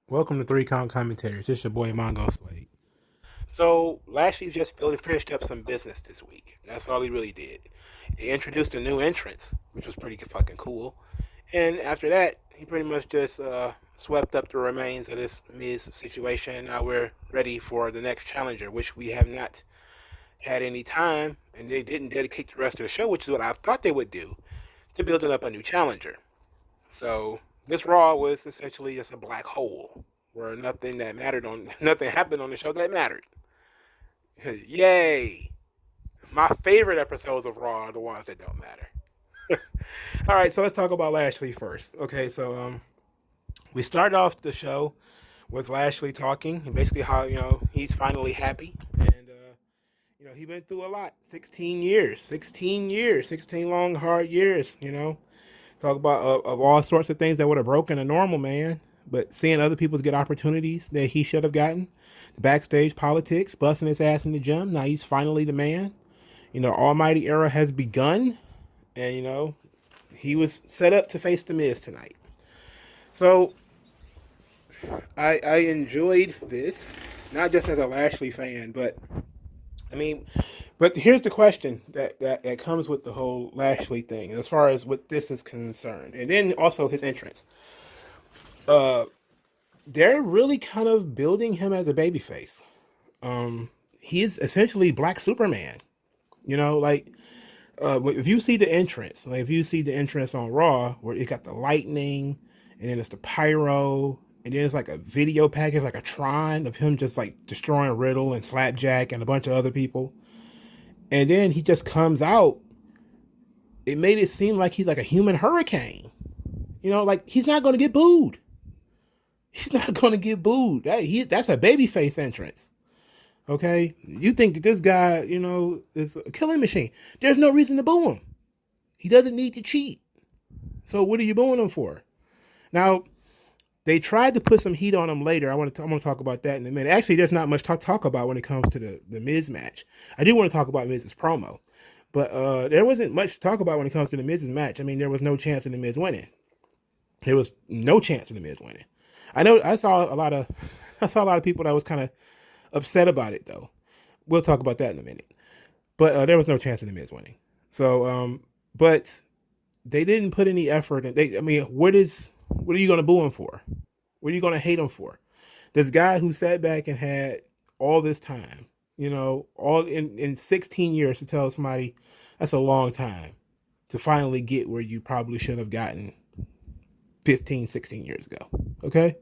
Welcome to Three Count Commentators. It's your boy Mongo Slade. So Lashley just finished up some business this week. That's all he really did. He introduced a new entrance, which was pretty fucking cool. And after that, he pretty much just swept up the remains of this Miz situation. Now we're ready for the next challenger, which we have not had any time, and they didn't dedicate the rest of the show, which is what I thought they would do, to building up a new challenger. So this Raw was essentially just a black hole where nothing happened on the show that mattered. Yay! My favorite episodes of Raw are the ones that don't matter. All right, so let's talk about Lashley first. Okay, so we started off the show with Lashley talking and basically how he's finally happy, and he went through a lot. 16 long hard years. Talk about of all sorts of things that would have broken a normal man, but seeing other people get opportunities that he should have gotten, the backstage politics, busting his ass in the gym. Now he's finally the man. Almighty era has begun, and he was set up to face the Miz tonight. So I enjoyed this, not just as a Lashley fan, but here's the question that comes with the whole Lashley thing, as far as what this is concerned, and then also his entrance. They're really kind of building him as a babyface. He's essentially Black Superman. If you see the entrance, if you see the entrance on Raw, where it got the lightning, and then it's the pyro, and then it's like a video package, like a Tron of him just like destroying Riddle and Slapjack and a bunch of other people. And then he just comes out. It made it seem like he's like a human hurricane. Like he's not going to get booed. He's not going to get booed. That's a babyface entrance. Okay? You think that this guy, is a killing machine. There's no reason to boo him. He doesn't need to cheat. So what are you booing him for? Now, they tried to put some heat on him later. I'm going to talk about that in a minute. Actually, there's not much to talk about when it comes to the Miz match. I do want to talk about Miz's promo. But there wasn't much to talk about when it comes to the Miz's match. There was no chance of the Miz winning. There was no chance of the Miz winning. I saw a lot of people that was kind of upset about it, though. We'll talk about that in a minute. But there was no chance of the Miz winning. So, but they didn't put any effort in. What are you going to boo him for? What are you going to hate him for? This guy who sat back and had all this time, all in 16 years, to tell somebody that's a long time to finally get where you probably should have gotten 15, 16 years ago. Okay.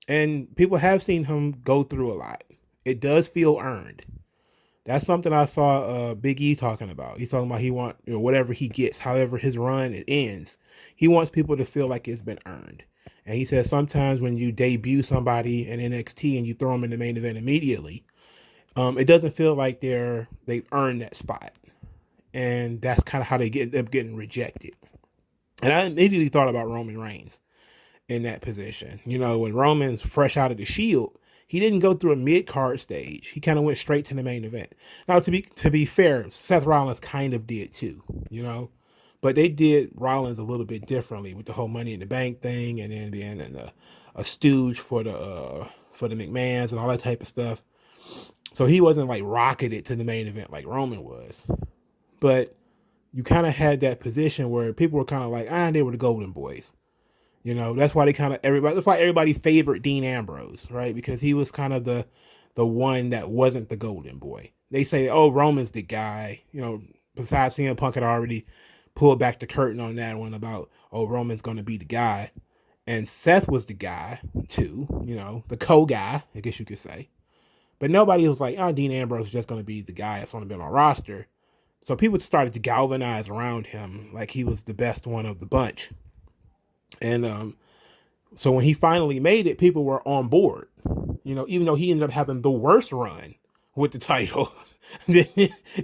And people have seen him go through a lot. It does feel earned. That's something I saw Big E talking about. He's talking about he want whatever he gets, however his run it ends. He wants people to feel like it's been earned. And he says sometimes when you debut somebody in NXT and you throw them in the main event immediately, it doesn't feel like they've earned that spot. And that's kind of how they end up getting rejected. And I immediately thought about Roman Reigns in that position. When Roman's fresh out of the Shield, he didn't go through a mid-card stage. He kind of went straight to the main event. Now, to be fair, Seth Rollins kind of did too, but they did Rollins a little bit differently with the whole Money in the Bank thing, and then being a stooge for the McMahons and all that type of stuff. So he wasn't like rocketed to the main event like Roman was, but you kind of had that position where people were kind of like, they were the Golden Boys. That's why that's why everybody favored Dean Ambrose, right? Because he was kind of the one that wasn't the Golden Boy. They say, oh, Roman's the guy, besides CM Punk had already pulled back the curtain on that one about, oh, Roman's going to be the guy. And Seth was the guy too, the co-guy, I guess you could say. But nobody was like, Dean Ambrose is just going to be the guy that's going to be on our roster. So people started to galvanize around him like he was the best one of the bunch. And so when he finally made it, people were on board, even though he ended up having the worst run with the title than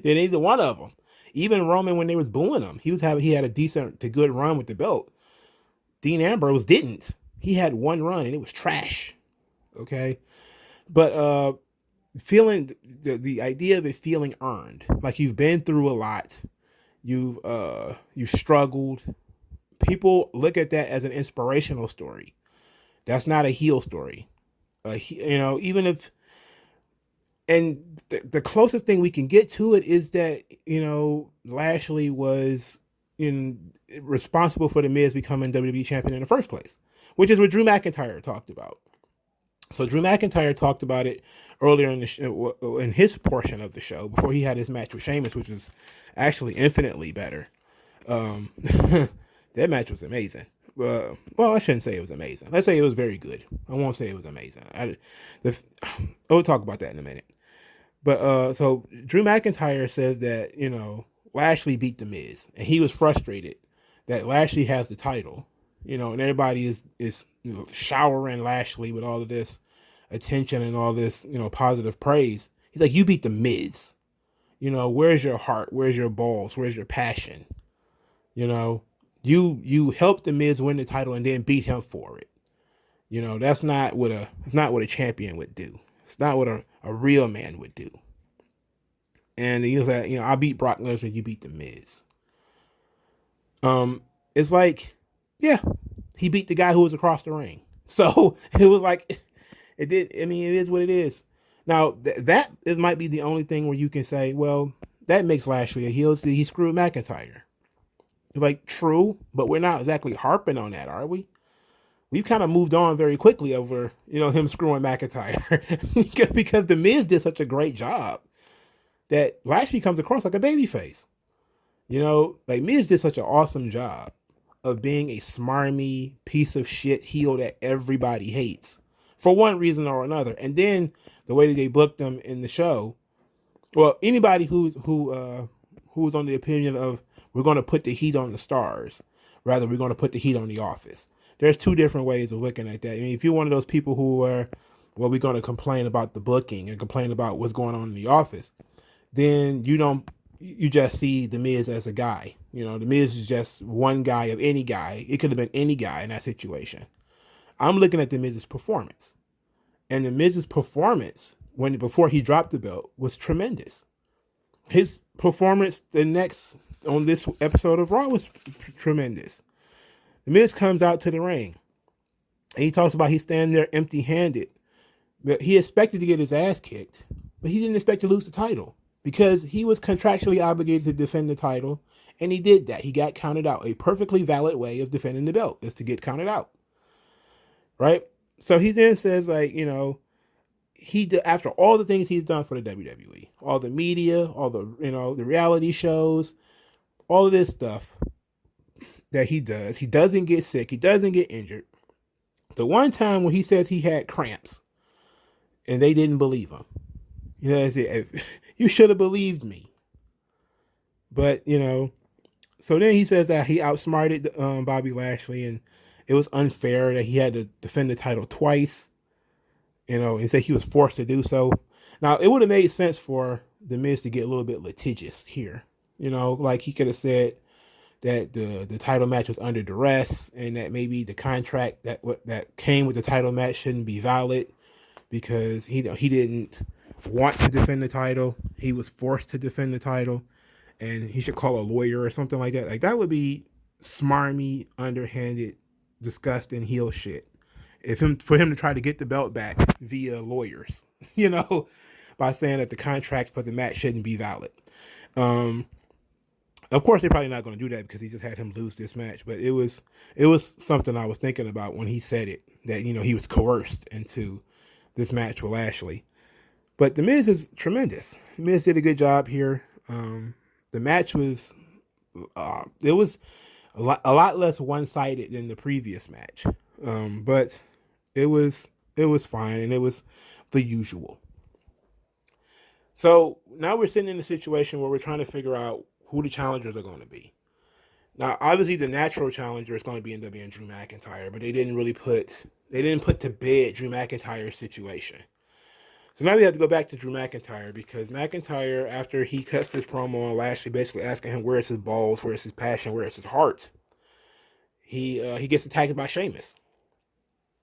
either one of them. Even Roman, when they was booing him, he had a decent to good run with the belt. Dean Ambrose didn't. He had one run and it was trash. Okay. But feeling the idea of it feeling earned, like you've been through a lot, you've struggled. People look at that as an inspirational story. That's not a heel story. Even if, and the closest thing we can get to it is that, Lashley was responsible for the Miz becoming WWE champion in the first place, which is what Drew McIntyre talked about. So Drew McIntyre talked about it earlier in his portion of the show before he had his match with Sheamus, which was actually infinitely better. That match was amazing. Well, I shouldn't say it was amazing. Let's say it was very good. I won't say it was amazing. We'll talk about that in a minute. But so Drew McIntyre says that Lashley beat the Miz, and he was frustrated that Lashley has the title, and everybody is showering Lashley with all of this attention and all this positive praise. He's like, you beat the Miz. Where's your heart? Where's your balls? Where's your passion? You helped the Miz win the title and then beat him for it. That's not what a champion would do. It's not what a real man would do. And he was like, I beat Brock Lesnar, you beat the Miz. It's like, yeah, he beat the guy who was across the ring. So it was like, it is what it is. Now that might be the only thing where you can say, well, that makes Lashley a heel. He screwed McIntyre. It's like, true, but we're not exactly harping on that, are we? We've kind of moved on very quickly over, him screwing McIntyre because the Miz did such a great job that Lashley comes across like a babyface. Like Miz did such an awesome job of being a smarmy piece of shit heel that everybody hates for one reason or another. And then the way that they booked him in the show, well, anybody who's on the opinion of we're going to put the heat on the stars, rather we're going to put the heat on the Office. There's two different ways of looking at that. If you're one of those people who are, well, we're going to complain about the booking and complain about what's going on in the Office, then you just see the Miz as a guy. The Miz is just one guy of any guy. It could have been any guy in that situation. I'm looking at the Miz's performance, and the Miz's performance before he dropped the belt was tremendous. His performance on this episode of Raw was tremendous. The Miz comes out to the ring, and he talks about he's standing there empty-handed. But he expected to get his ass kicked, but he didn't expect to lose the title because he was contractually obligated to defend the title, and he did that. He got counted out. A perfectly valid way of defending the belt is to get counted out, right? So he then says, like, after all the things he's done for the WWE, all the media, all the the reality shows, all of this stuff that he does, he doesn't get sick, he doesn't get injured. The one time when he says he had cramps and they didn't believe him, you should have believed me. But so then he says that he outsmarted Bobby Lashley, and it was unfair that he had to defend the title twice, and say he was forced to do so. Now, it would have made sense for the Miz to get a little bit litigious here. Like he could have said that the title match was under duress, and that maybe the contract that came with the title match shouldn't be valid because he didn't want to defend the title. He was forced to defend the title, and he should call a lawyer or something like that. Like, that would be smarmy, underhanded, disgusting heel shit. For him to try to get the belt back via lawyers, by saying that the contract for the match shouldn't be valid. Of course, they're probably not going to do that because he just had him lose this match. But it was something I was thinking about when he said it, that he was coerced into this match with Lashley. But the Miz is tremendous. The Miz did a good job here. The match was it was a lot less one-sided than the previous match, but it was fine, and it was the usual. So now we're sitting in a situation where we're trying to figure out who the challengers are going to be. Now, obviously, the natural challenger is going to be NW and Drew McIntyre, but they didn't put to bed Drew McIntyre's situation. So now we have to go back to Drew McIntyre, because McIntyre, after he cuts his promo on Lashley, basically asking him where's his balls, where's his passion, where's his heart, he gets attacked by Sheamus.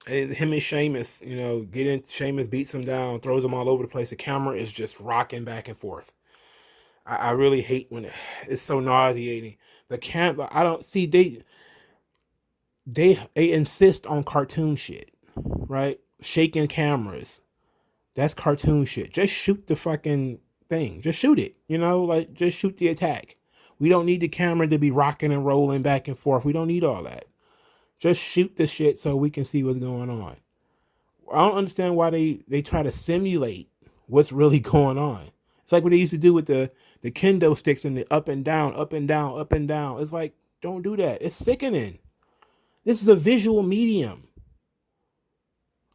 And him and Sheamus, Sheamus beats him down, throws him all over the place. The camera is just rocking back and forth. I really hate when it's so nauseating. The camera, I don't see, they insist on cartoon shit. right? Shaking cameras. That's cartoon shit. Just shoot the fucking thing. Just shoot it. Like just shoot the attack. We don't need the camera to be rocking and rolling back and forth. We don't need all that. Just shoot the shit so we can see what's going on. I don't understand why they try to simulate what's really going on. It's like what they used to do with the kendo sticks and the up and down, up and down, up and down. It's like, don't do that. It's sickening. This is a visual medium.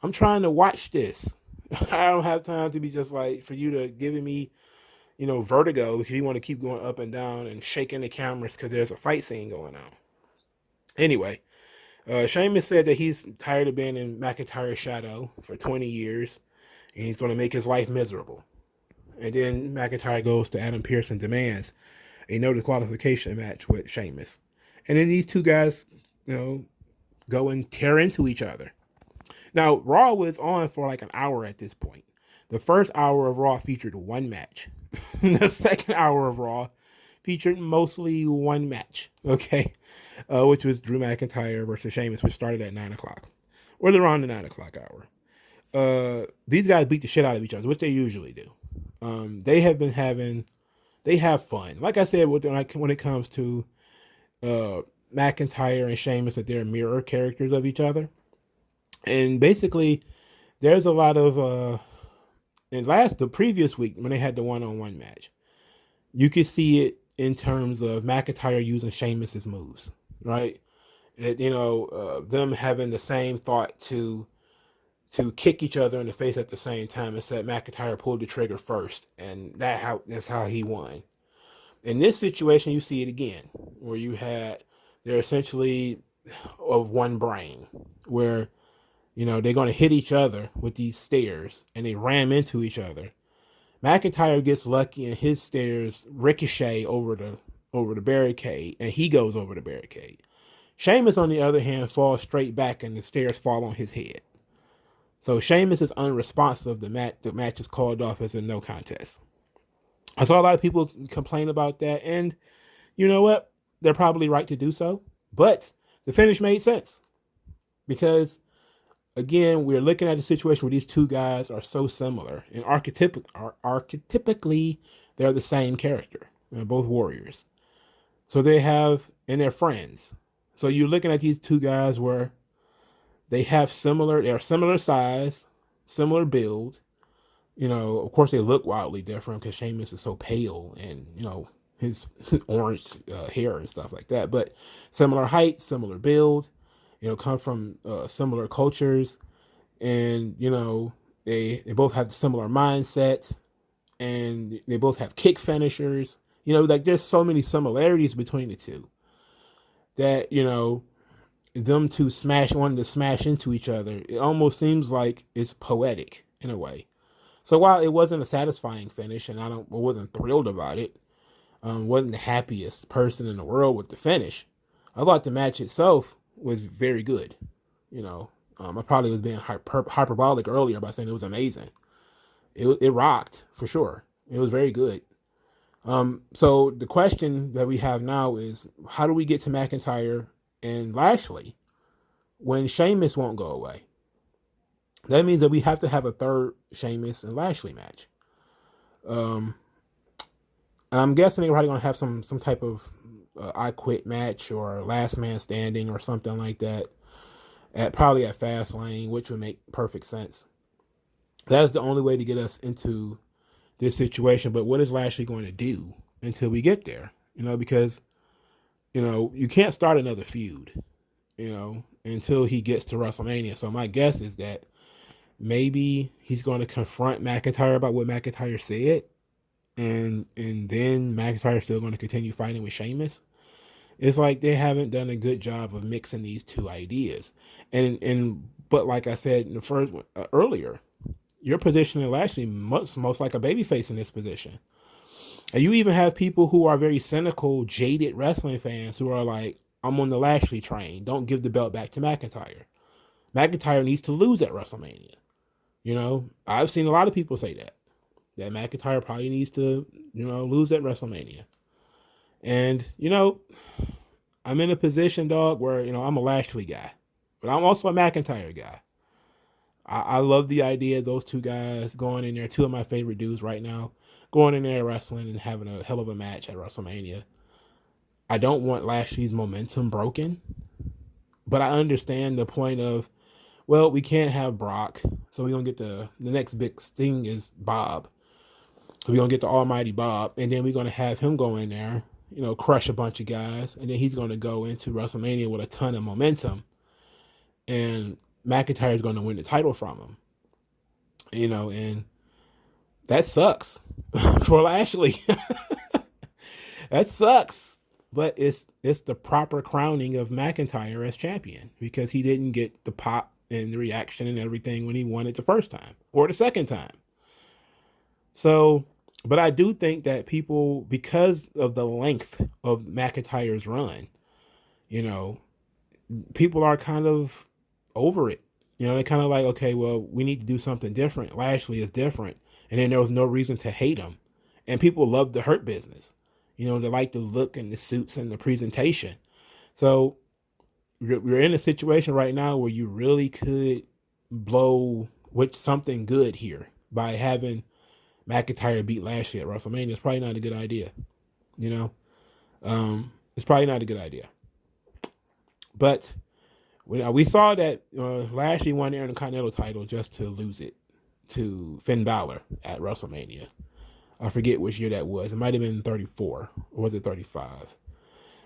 I'm trying to watch this. I don't have time to be just like for you to giving me, vertigo because you want to keep going up and down and shaking the cameras because there's a fight scene going on. Anyway, Sheamus said that he's tired of being in McIntyre's shadow for 20 years and he's going to make his life miserable. And then McIntyre goes to Adam Pearce and demands a no disqualification match with Sheamus. And then these two guys, go and tear into each other. Now, Raw was on for like an hour at this point. The first hour of Raw featured one match. The second hour of Raw featured mostly one match, okay? Which was Drew McIntyre versus Sheamus, which started at 9 o'clock. Or around the 9 o'clock hour. These guys beat the shit out of each other, which they usually do. They have fun. Like I said, when it comes to McIntyre and Sheamus, that they're mirror characters of each other. And basically, there's a lot of the previous week when they had the one-on-one match, you could see it in terms of McIntyre using Sheamus's moves, right? Them having the same thought to kick each other in the face at the same time, except McIntyre pulled the trigger first, and that's how he won. In this situation, you see it again, where they're essentially of one brain, where they're going to hit each other with these stairs and they ram into each other. McIntyre gets lucky and his stairs ricochet over the barricade and he goes over the barricade. Sheamus, on the other hand, falls straight back and the stairs fall on his head. So Sheamus is unresponsive. The match is called off as a no contest. I saw a lot of people complain about that, and you know what? They're probably right to do so. But the finish made sense because, again, we're looking at a situation where these two guys are so similar, and archetypically they're the same character. They're both warriors. So they're friends. So you're looking at these two guys where they're similar size, similar build. Of course they look wildly different because Sheamus is so pale and, his orange hair and stuff like that. But similar height, similar build, come from similar cultures. And, they both have similar mindset and they both have kick finishers. There's so many similarities between the two that, them two wanting to smash into each other, it almost seems like it's poetic in a way. So while it wasn't a satisfying finish, and I wasn't thrilled about it, wasn't the happiest person in the world with the finish, I thought the match itself was very good. I probably was being hyperbolic earlier by saying it was amazing. It rocked for sure. It was very good. So the question that we have now is, how do we get to McIntyre and Lashley when Sheamus won't go away? That means that we have to have a third Sheamus and Lashley match. I'm guessing they're probably going to have some type of I Quit match or last man standing or something like that. Probably at Fastlane, which would make perfect sense. That's the only way to get us into this situation. But what is Lashley going to do until we get there? Because you can't start another feud, until he gets to WrestleMania. So my guess is that maybe he's going to confront McIntyre about what McIntyre said, and then McIntyre's still going to continue fighting with Sheamus. It's like they haven't done a good job of mixing these two ideas. But like I said in the first earlier, you're positioning Lashley most like a babyface in this position. And you even have people who are very cynical, jaded wrestling fans who are like, I'm on the Lashley train. Don't give the belt back to McIntyre. McIntyre needs to lose at WrestleMania. I've seen a lot of people say that McIntyre probably needs to, lose at WrestleMania. And, I'm in a position, dog, where, I'm a Lashley guy, but I'm also a McIntyre guy. I love the idea of those two guys going in there, two of my favorite dudes right now, going in there wrestling and having a hell of a match at WrestleMania. I don't want Lashley's momentum broken, but I understand the point of, well, we can't have Brock, so we're gonna get the next big thing is Bob. So we're gonna get the Almighty Bob, and then we're gonna have him go in there, crush a bunch of guys, and then he's gonna go into WrestleMania with a ton of momentum, and McIntyre is gonna win the title from him. And that sucks for Lashley. That sucks. But it's the proper crowning of McIntyre as champion because he didn't get the pop and the reaction and everything when he won it the first time or the second time. So, but I do think that people, because of the length of McIntyre's run, people are kind of over it. They're kind of like, okay, well, we need to do something different. Lashley is different. And then there was no reason to hate him. And people love the Hurt Business. They like the look and the suits and the presentation. So we're in a situation right now where you really could blow with something good here by having McIntyre beat Lashley at WrestleMania. It's probably not a good idea. It's probably not a good idea. But we saw that Lashley won the Intercontinental title just to lose it to Finn Balor at WrestleMania. I forget which year that was. It might have been 34, or was it 35?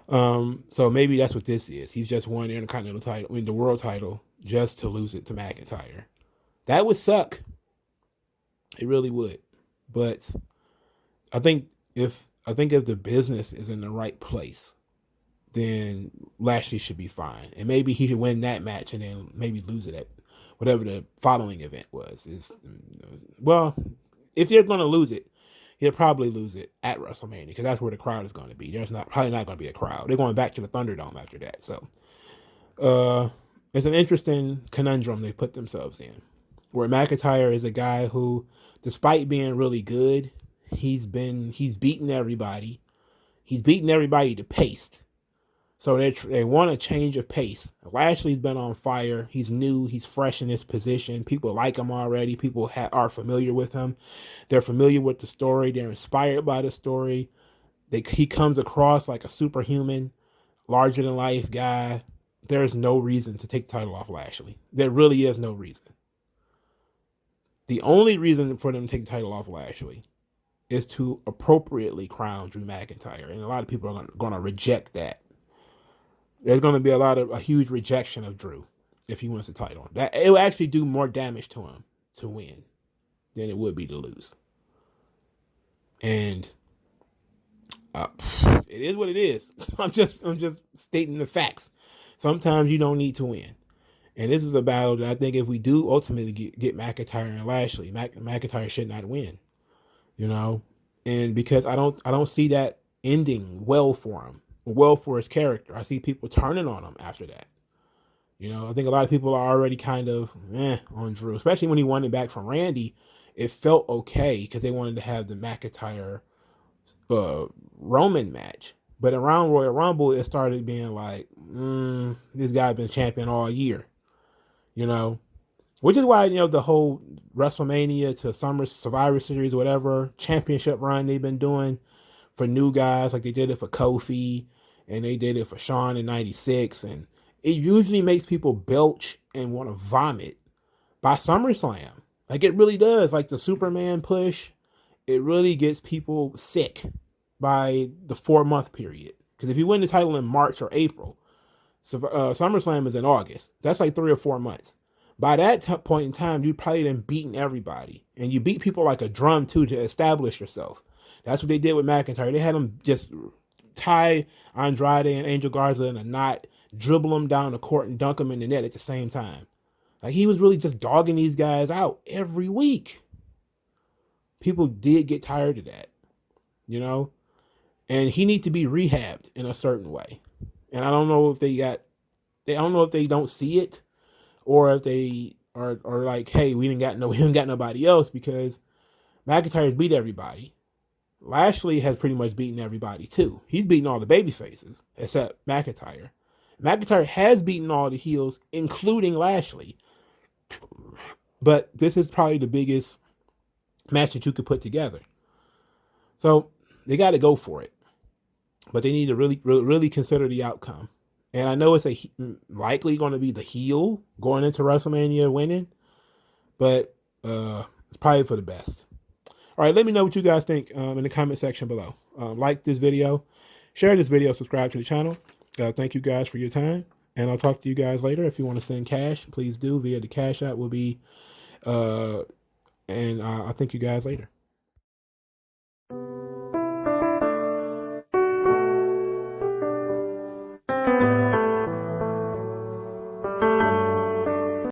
So maybe that's what this is. He's just won the Intercontinental title, the world title, just to lose it to McIntyre. That would suck. It really would. But I think if the business is in the right place, then Lashley should be fine. And maybe he should win that match and then maybe lose it at whatever the following event was. Well, if you're going to lose it, he'll probably lose it at WrestleMania because that's where the crowd is going to be. There's probably not going to be a crowd. They're going back to the Thunderdome after that. So it's an interesting conundrum they put themselves in, where McIntyre is a guy who, despite being really good, he's beaten everybody. He's beaten everybody to pace. So they want a change of pace. Lashley's been on fire. He's new. He's fresh in his position. People like him already. People are familiar with him. They're familiar with the story. They're inspired by the story. He comes across like a superhuman, larger than life guy. There's no reason to take the title off Lashley. There really is no reason. The only reason for them to take the title off Lashley is to appropriately crown Drew McIntyre. And a lot of people are going to reject that. There's going to be a huge rejection of Drew if he wins the title. That it will actually do more damage to him to win than it would be to lose. And it is what it is. I'm just stating the facts. Sometimes you don't need to win. And this is a battle that I think if we do ultimately get McIntyre and Lashley, McIntyre should not win. And because I don't see that ending well for him. Well for his character. I see people turning on him after that. I think a lot of people are already kind of on Drew, especially when he won it back from Randy. It felt okay because they wanted to have the McIntyre Roman match. But around Royal Rumble, it started being like, this guy's been champion all year. Which is why, the whole WrestleMania to Summer Survivor Series, whatever, championship run they've been doing for new guys, like they did it for Kofi, and they did it for Shawn in 96, and it usually makes people belch and want to vomit by SummerSlam. Like it really does. Like the Superman push, it really gets people sick by the 4-month period. Because if you win the title in March or April, SummerSlam is in August. That's like 3 or 4 months. By that point in time, you've probably been beating everybody. And you beat people like a drum too to establish yourself. That's what they did with McIntyre. They had him just tie Andrade and Angel Garza in a knot, dribble them down the court and dunk them in the net at the same time. Like he was really just dogging these guys out every week. People did get tired of that, and he needs to be rehabbed in a certain way. And I don't know if they don't see it, or if they are like, hey, we haven't got nobody else, because McIntyre's beat everybody. Lashley has pretty much beaten everybody too. He's beaten all the baby faces except But this is probably the biggest match that you could put together. So they got to go for it. But they need to really consider the outcome. And I know it's likely going to be the heel going into WrestleMania winning, but it's probably for the best. All right, let me know what you guys think in the comment section below. Like this video, share this video, subscribe to the channel. Thank you guys for your time, and I'll talk to you guys later. If you want to send cash, please do via the Cash App will be, and I'll thank you guys later.